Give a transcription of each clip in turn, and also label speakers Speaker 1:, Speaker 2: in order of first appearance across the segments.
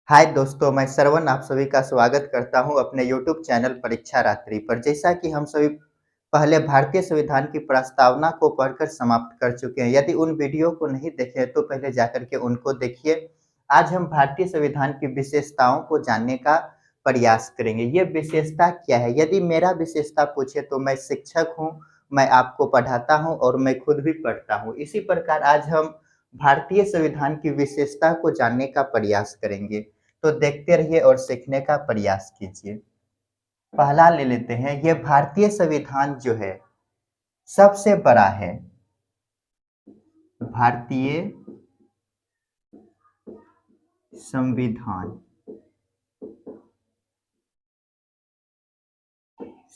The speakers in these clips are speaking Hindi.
Speaker 1: हाय दोस्तों, मैं श्रवण आप सभी का स्वागत करता हूं अपने यूट्यूब चैनल परीक्षा रात्रि पर। जैसा कि हम सभी पहले भारतीय संविधान की प्रस्तावना को पढ़कर समाप्त कर चुके हैं। यदि उन वीडियो को नहीं देखे तो पहले जाकर के उनको देखिए। आज हम भारतीय संविधान की विशेषताओं को जानने का प्रयास करेंगे। ये विशेषता क्या है? यदि मेरा विशेषता पूछे तो मैं शिक्षक हूँ, मैं आपको पढ़ाता हूँ और मैं खुद भी पढ़ता हूँ। इसी प्रकार आज हम भारतीय संविधान की विशेषता को जानने का प्रयास करेंगे। तो देखते रहिए और सीखने का प्रयास कीजिए। पहला ले लेते हैं, ये भारतीय संविधान जो है सबसे बड़ा है। भारतीय संविधान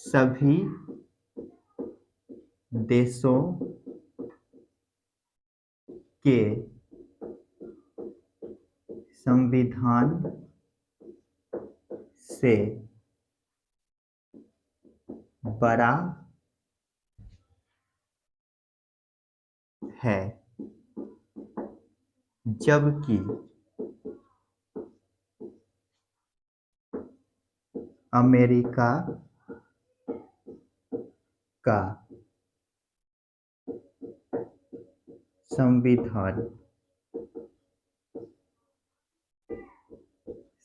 Speaker 1: सभी देशों के संविधान से बड़ा है, जबकि अमेरिका का संविधान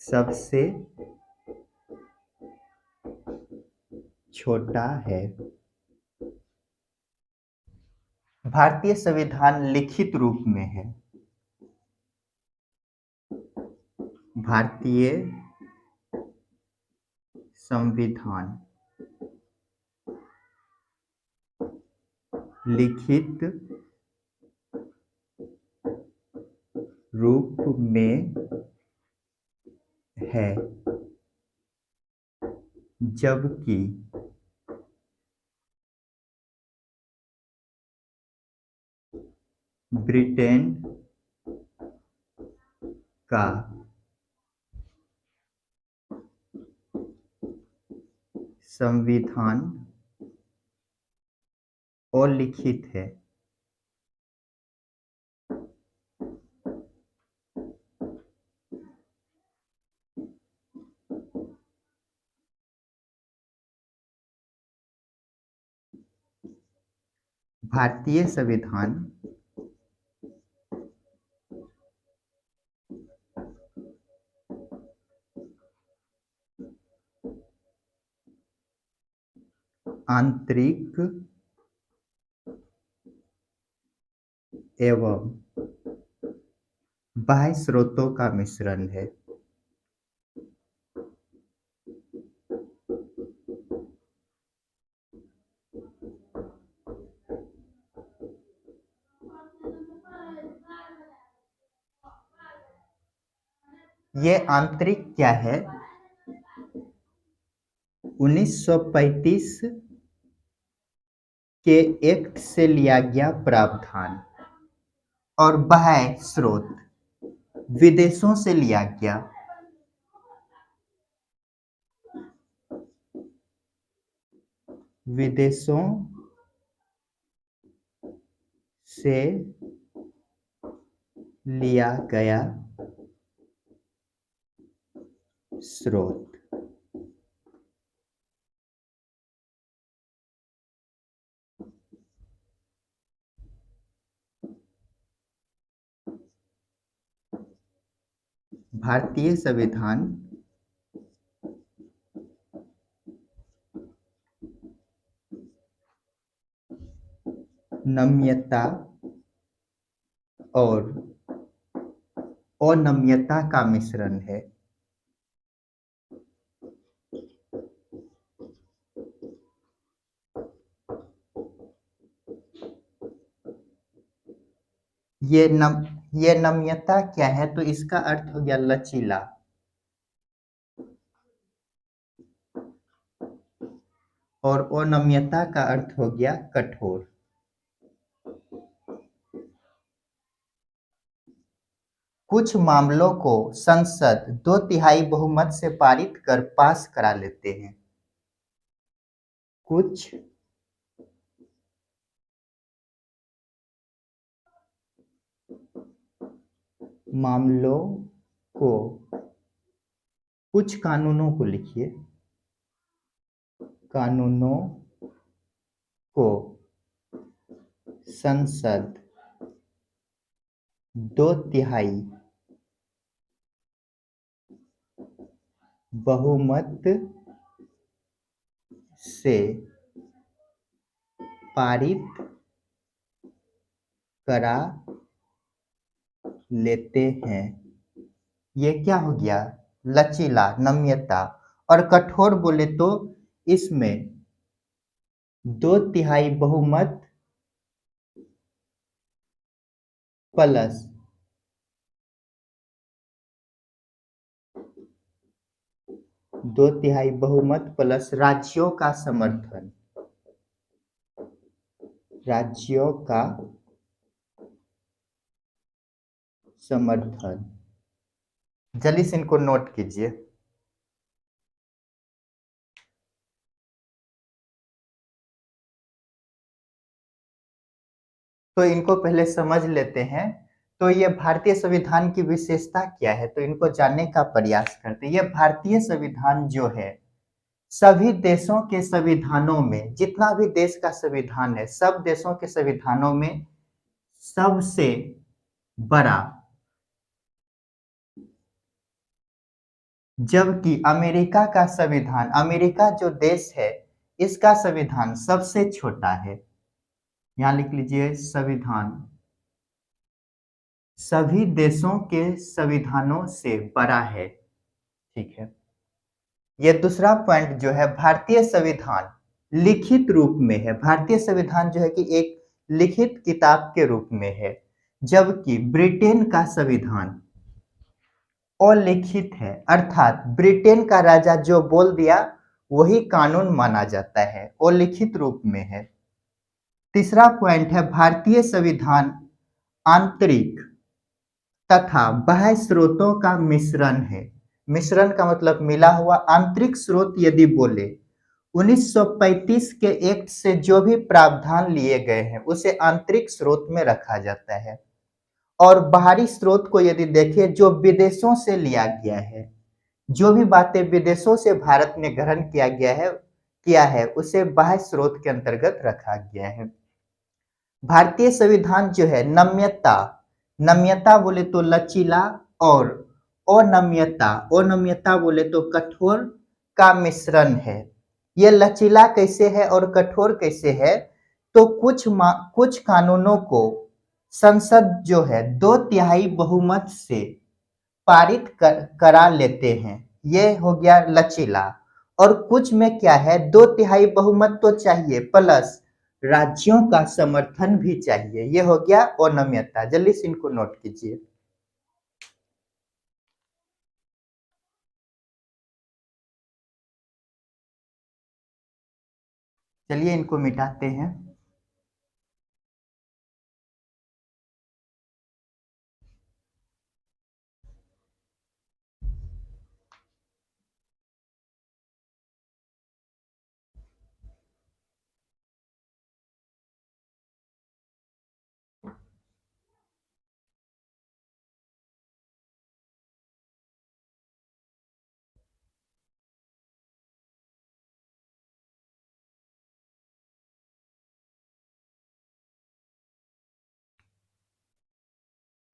Speaker 1: सबसे छोटा है। भारतीय संविधान लिखित रूप में है। भारतीय संविधान लिखित रूप में है, जबकि ब्रिटेन का संविधान अलिखित है। भारतीय संविधान आंतरिक एवं बाह्य स्रोतों का मिश्रण है। ये आंतरिक क्या है? 1935 के एक्ट से लिया गया प्रावधान और बाह्य स्रोत विदेशों से लिया गया। विदेशों से लिया गया स्रोत। भारतीय संविधान नम्यता और अनम्यता का मिश्रण है। ये नम्यता क्या है? तो इसका अर्थ हो गया लचीला और अनम्यता का अर्थ हो गया कठोर। कुछ मामलों को संसद 2/3 बहुमत से पारित कर पास करा लेते हैं। कुछ मामलों को कुछ कानूनों को लिखिए, कानूनों को संसद 2/3 बहुमत से पारित करा लेते हैं। ये क्या हो गया? लचीला, नम्यता। और कठोर बोले तो इसमें 2/3 बहुमत प्लस 2/3 बहुमत प्लस राज्यों का समर्थन, राज्यों का समर्थन। जल्दी से इनको नोट कीजिए। तो इनको पहले समझ लेते हैं। तो ये भारतीय संविधान की विशेषता क्या है, तो इनको जानने का प्रयास करते हैं। ये भारतीय संविधान जो है, सभी देशों के संविधानों में, जितना भी देश का संविधान है, सब देशों के संविधानों में सबसे बड़ा, जबकि अमेरिका का संविधान, अमेरिका जो देश है, इसका संविधान सबसे छोटा है। यहां लिख लीजिए, संविधान सभी देशों के संविधानों से बड़ा है। ठीक है। ये दूसरा पॉइंट जो है, भारतीय संविधान लिखित रूप में है। भारतीय संविधान जो है कि एक लिखित किताब के रूप में है, जबकि ब्रिटेन का संविधान अलिखित है, अर्थात ब्रिटेन का राजा जो बोल दिया वही कानून माना जाता है, अलिखित रूप में है। तीसरा पॉइंट है, भारतीय संविधान आंतरिक तथा बाह्य स्रोतों का मिश्रण है। मिश्रण का मतलब मिला हुआ। आंतरिक स्रोत यदि बोले, 1935 के एक्ट से जो भी प्रावधान लिए गए हैं उसे आंतरिक स्रोत में रखा जाता है। और बाहरी स्रोत को यदि देखें, जो विदेशों से लिया गया है, जो भी बातें विदेशों से भारत में ग्रहण किया है उसे बाह्य स्रोत के अंतर्गत रखा गया है। भारतीय संविधान जो है, नम्यता, नम्यता बोले तो लचीला, और अनम्यता, अनम्यता बोले तो कठोर का मिश्रण है। ये लचीला कैसे है और कठोर कैसे है? तो कुछ कानूनों को संसद जो है 2/3 बहुमत से करा लेते हैं, ये हो गया लचीला। और कुछ में क्या है, 2/3 बहुमत तो चाहिए प्लस राज्यों का समर्थन भी चाहिए, ये हो गया अनम्यता। जल्दी से इनको नोट कीजिए। चलिए इनको मिटाते हैं।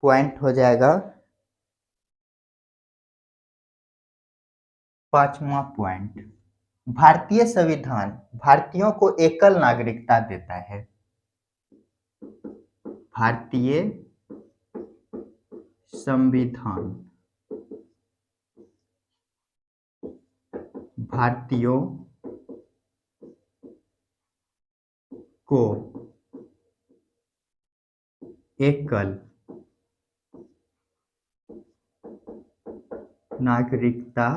Speaker 1: पॉइंट हो जाएगा 5वां पॉइंट, भारतीय संविधान भारतीयों को एकल नागरिकता देता है। भारतीय संविधान भारतीयों को एकल नागरिकता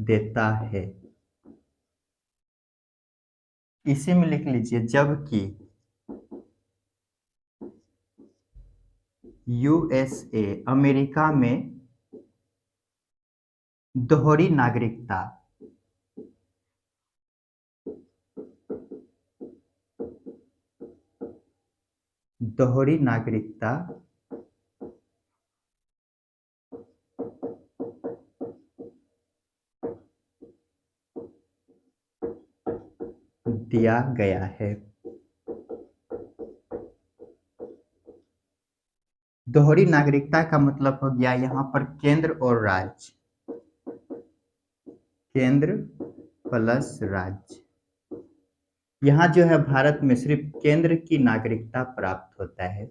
Speaker 1: देता है। इसी में लिख लीजिए, जबकि यूएसए, अमेरिका में दोहरी नागरिकता दोहरी नागरिकता दिया गया है। दोहरी नागरिकता का मतलब हो गया यहाँ पर केंद्र और राज्य, केंद्र प्लस राज्य। यहाँ जो है भारत में सिर्फ केंद्र की नागरिकता प्राप्त होता है।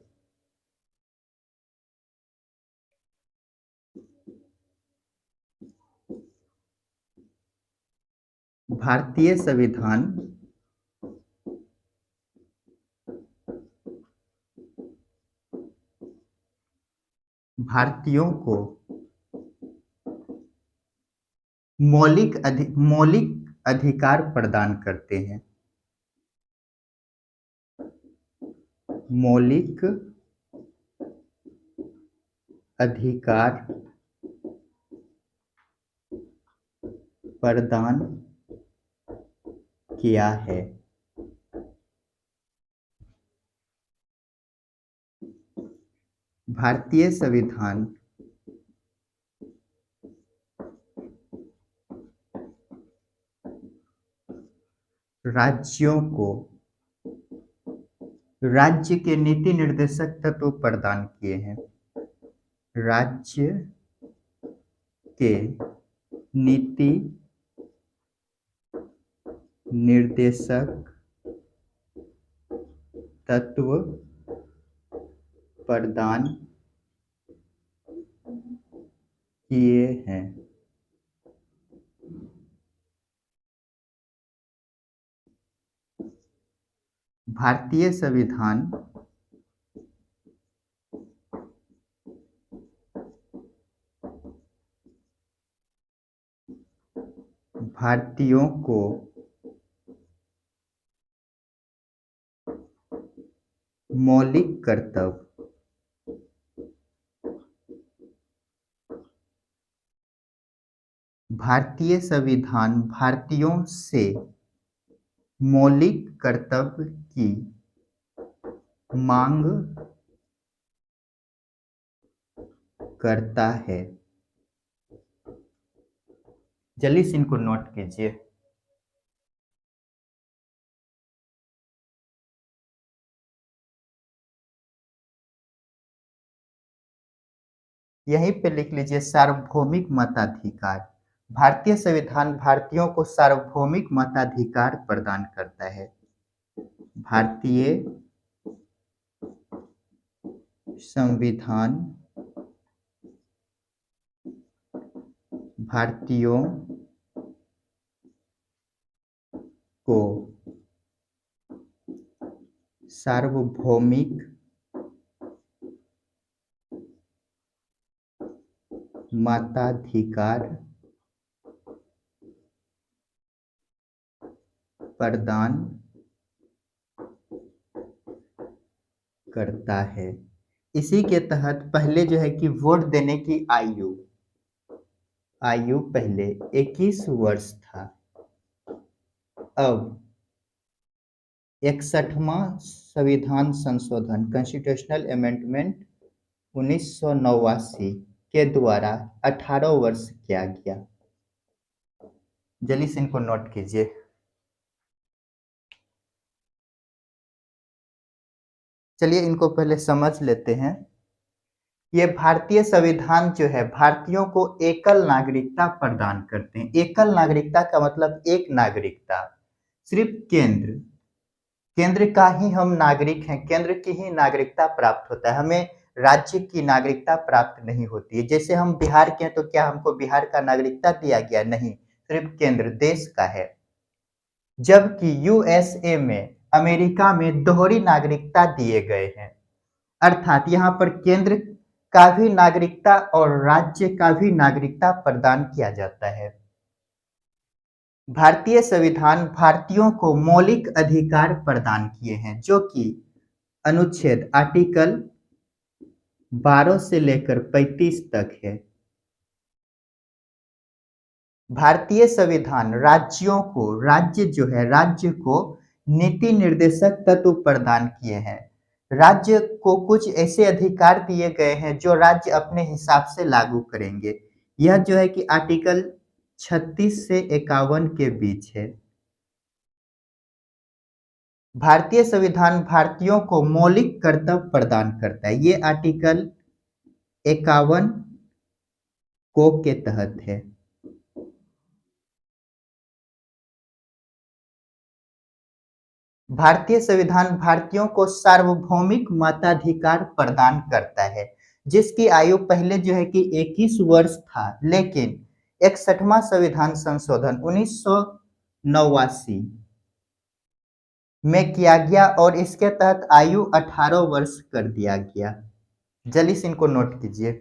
Speaker 1: भारतीय संविधान भारतीयों को मौलिक अधिकार प्रदान करते हैं। मौलिक अधिकार प्रदान किया है। भारतीय संविधान राज्यों को राज्य के नीति निर्देशक तत्व प्रदान किए हैं। राज्य के नीति निर्देशक तत्व प्रदान किए हैं। भारतीय संविधान भारतीयों को मौलिक कर्तव्य भारतीय संविधान भारतीयों से मौलिक कर्तव्य की मांग करता है। जल्दी से इनको नोट कीजिए। यहीं पे लिख लीजिए सार्वभौमिक मताधिकार। भारतीय संविधान भारतीयों को सार्वभौमिक मताधिकार प्रदान करता है। भारतीय संविधान भारतीयों को सार्वभौमिक मताधिकार प्रदान करता है। इसी के तहत पहले जो है कि वोट देने की आयु पहले 21 वर्ष था, अब 61वां संविधान संशोधन कॉन्स्टिट्यूशनल अमेंडमेंट 1989 के द्वारा 18 वर्ष किया गया। जल्दी से इनको नोट कीजिए। चलिए इनको पहले समझ लेते हैं। ये भारतीय संविधान जो है भारतीयों को एकल नागरिकता प्रदान करते हैं। एकल नागरिकता का मतलब एक नागरिकता, सिर्फ केंद्र का ही हम नागरिक हैं, केंद्र की ही नागरिकता प्राप्त होता है, हमें राज्य की नागरिकता प्राप्त नहीं होती है। जैसे हम बिहार के हैं तो क्या हमको बिहार का नागरिकता दिया गया? नहीं, सिर्फ केंद्र देश का है। जबकि यूएसए में, अमेरिका में दोहरी नागरिकता दिए गए हैं, अर्थात यहाँ पर केंद्र का भी नागरिकता और राज्य का भी नागरिकता प्रदान किया जाता है। भारतीय संविधान भारतीयों को मौलिक अधिकार प्रदान किए हैं, जो कि अनुच्छेद आर्टिकल 12 से लेकर 35 तक है। भारतीय संविधान राज्य को नीति निर्देशक तत्व प्रदान किए हैं। राज्य को कुछ ऐसे अधिकार दिए गए हैं जो राज्य अपने हिसाब से लागू करेंगे। यह जो है कि आर्टिकल 36 से 51 के बीच है। भारतीय संविधान भारतीयों को मौलिक कर्तव्य प्रदान करता है। ये आर्टिकल 51 को के तहत है। भारतीय संविधान भारतीयों को सार्वभौमिक मताधिकार प्रदान करता है, जिसकी आयु पहले जो है कि 21 वर्ष था, लेकिन 61वां संविधान संशोधन 1989 में किया गया और इसके तहत आयु 18 वर्ष कर दिया गया। जल्दी से इनको नोट कीजिए।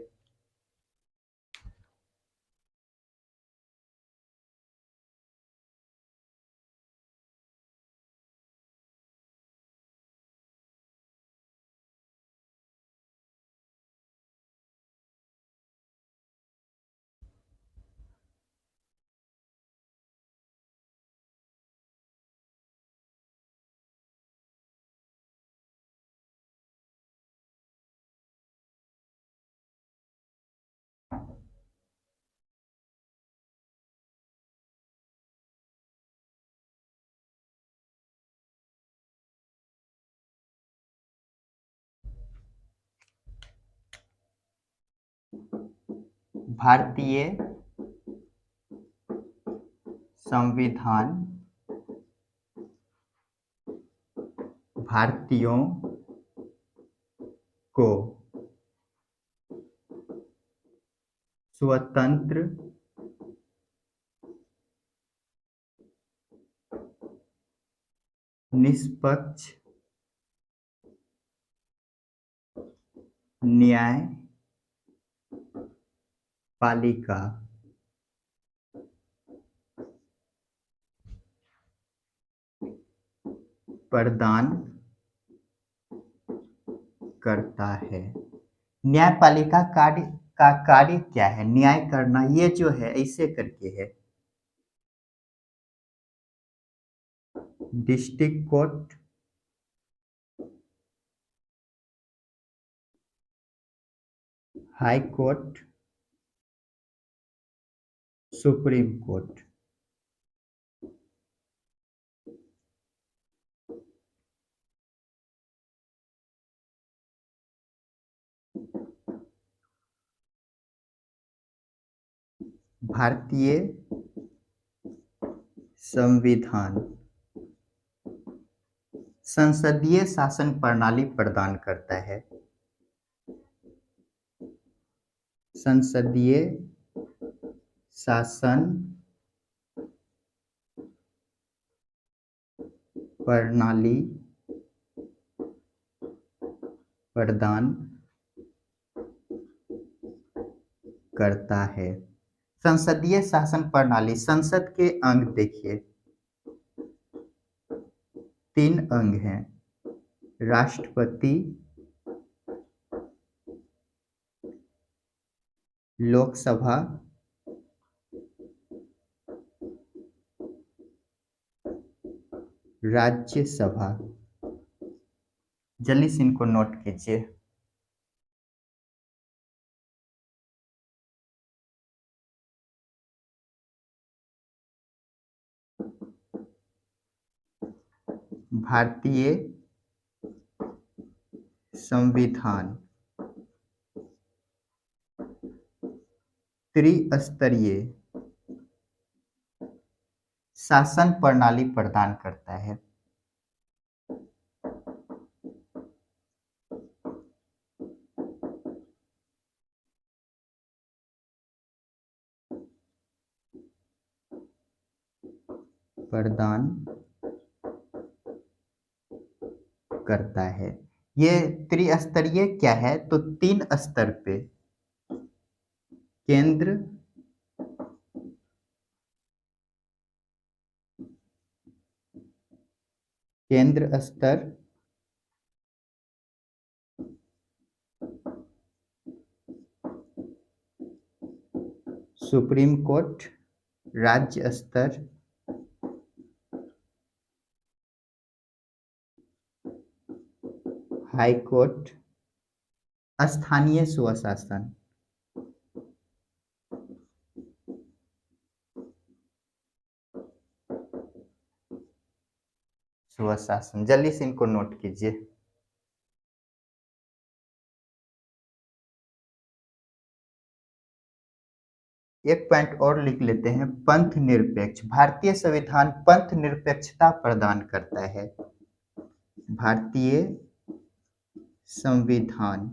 Speaker 1: भारतीय संविधान भारतीयों को स्वतंत्र, निष्पक्ष, न्यायपालिका प्रदान करता है। न्यायपालिका कार्य का कार्य क्या है? न्याय करना। ये जो है ऐसे करके है, district court, high court, supreme court. भारतीय संविधान संसदीय शासन प्रणाली प्रदान करता है। संसदीय शासन प्रणाली प्रदान करता है। संसदीय शासन प्रणाली, संसद के अंग देखिए, 3 अंग हैं। राष्ट्रपति, लोकसभा, राज्यसभा। जल्दी से इनको नोट कीजिए। भारतीय संविधान त्रिस्तरीय शासन प्रणाली प्रदान करता है। प्रदान करता है। ये त्रिस्तरीय क्या है? तो 3 स्तर पे, केंद्र, केंद्र स्तर, सुप्रीम कोर्ट, राज्य स्तर, हाई कोर्ट, स्थानीय स्वशासन। स्वशासन। जल्दी से इनको नोट कीजिए। एक पॉइंट और लिख लेते हैं, पंथ निरपेक्ष। भारतीय संविधान पंथ निरपेक्षता प्रदान करता है। भारतीय संविधान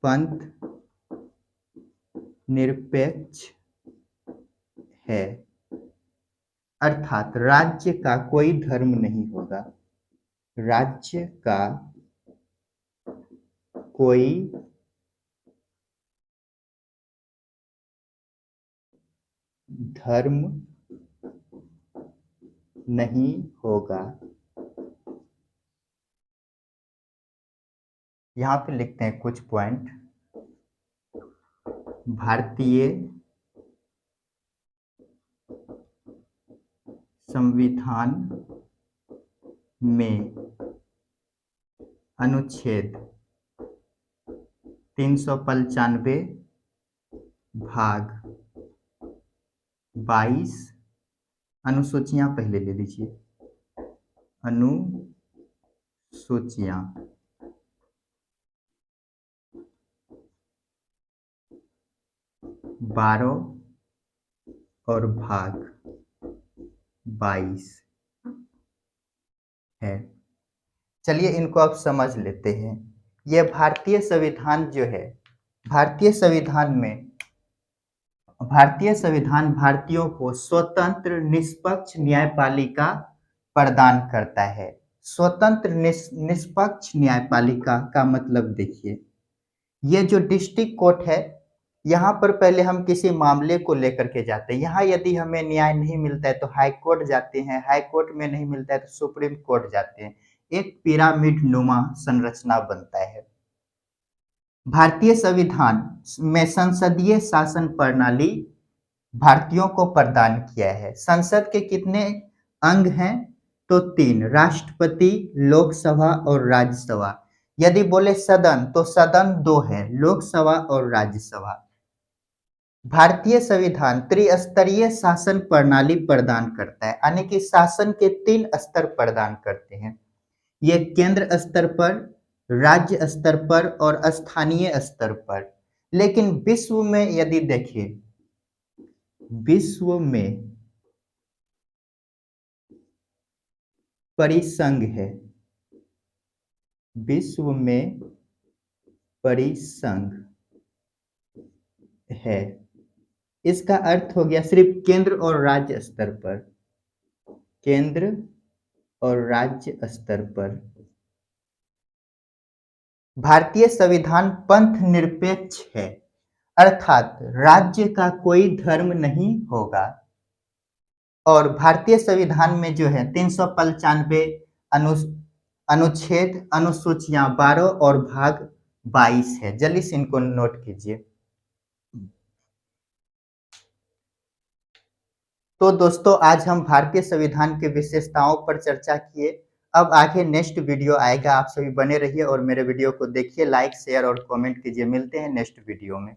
Speaker 1: पंथ निरपेक्ष है, अर्थात राज्य का कोई धर्म नहीं होगा। राज्य का कोई धर्म नहीं होगा। यहां पे लिखते हैं कुछ पॉइंट। भारतीय संविधान में अनुच्छेद 395 भाग 22, अनुसूचियां पहले ले लीजिए, अनुसूचियां 12 और भाग 22 है। चलिए इनको अब समझ लेते हैं। यह भारतीय संविधान जो है, भारतीय संविधान भारतीयों को स्वतंत्र निष्पक्ष न्यायपालिका प्रदान करता है। स्वतंत्र निष्पक्ष न्यायपालिका का मतलब देखिए, ये जो डिस्ट्रिक्ट कोर्ट है, यहाँ पर पहले हम किसी मामले को लेकर के जाते हैं। यहाँ यदि हमें न्याय नहीं मिलता है तो हाई कोर्ट जाते हैं, हाई कोर्ट में नहीं मिलता है तो सुप्रीम कोर्ट जाते हैं। एक पिरामिड नुमा संरचना बनता है। भारतीय संविधान में संसदीय शासन प्रणाली भारतीयों को प्रदान किया है। संसद के कितने अंग हैं? तो 3, राष्ट्रपति, लोकसभा और राज्यसभा। यदि बोले सदन तो सदन 2 है, लोकसभा और राज्यसभा। भारतीय संविधान त्रिस्तरीय शासन प्रणाली प्रदान करता है, यानी कि शासन के 3 स्तर प्रदान करते हैं। ये केंद्र स्तर पर, राज्य स्तर पर और स्थानीय स्तर पर। लेकिन विश्व में यदि देखिए, विश्व में परिसंघ है, विश्व में परिसंघ है। इसका अर्थ हो गया सिर्फ केंद्र और राज्य स्तर पर, केंद्र और राज्य स्तर पर। भारतीय संविधान पंथ निरपेक्ष है, अर्थात राज्य का कोई धर्म नहीं होगा। और भारतीय संविधान में जो है 395 अनुच्छेद, अनुसूचियां 12 और भाग 22 है। जल्दी से इनको नोट कीजिए। तो दोस्तों, आज हम भारतीय संविधान के विशेषताओं पर चर्चा किए। अब आगे नेक्स्ट वीडियो आएगा, आप सभी बने रहिए और मेरे वीडियो को देखिए, लाइक शेयर और कमेंट कीजिए। मिलते हैं नेक्स्ट वीडियो में।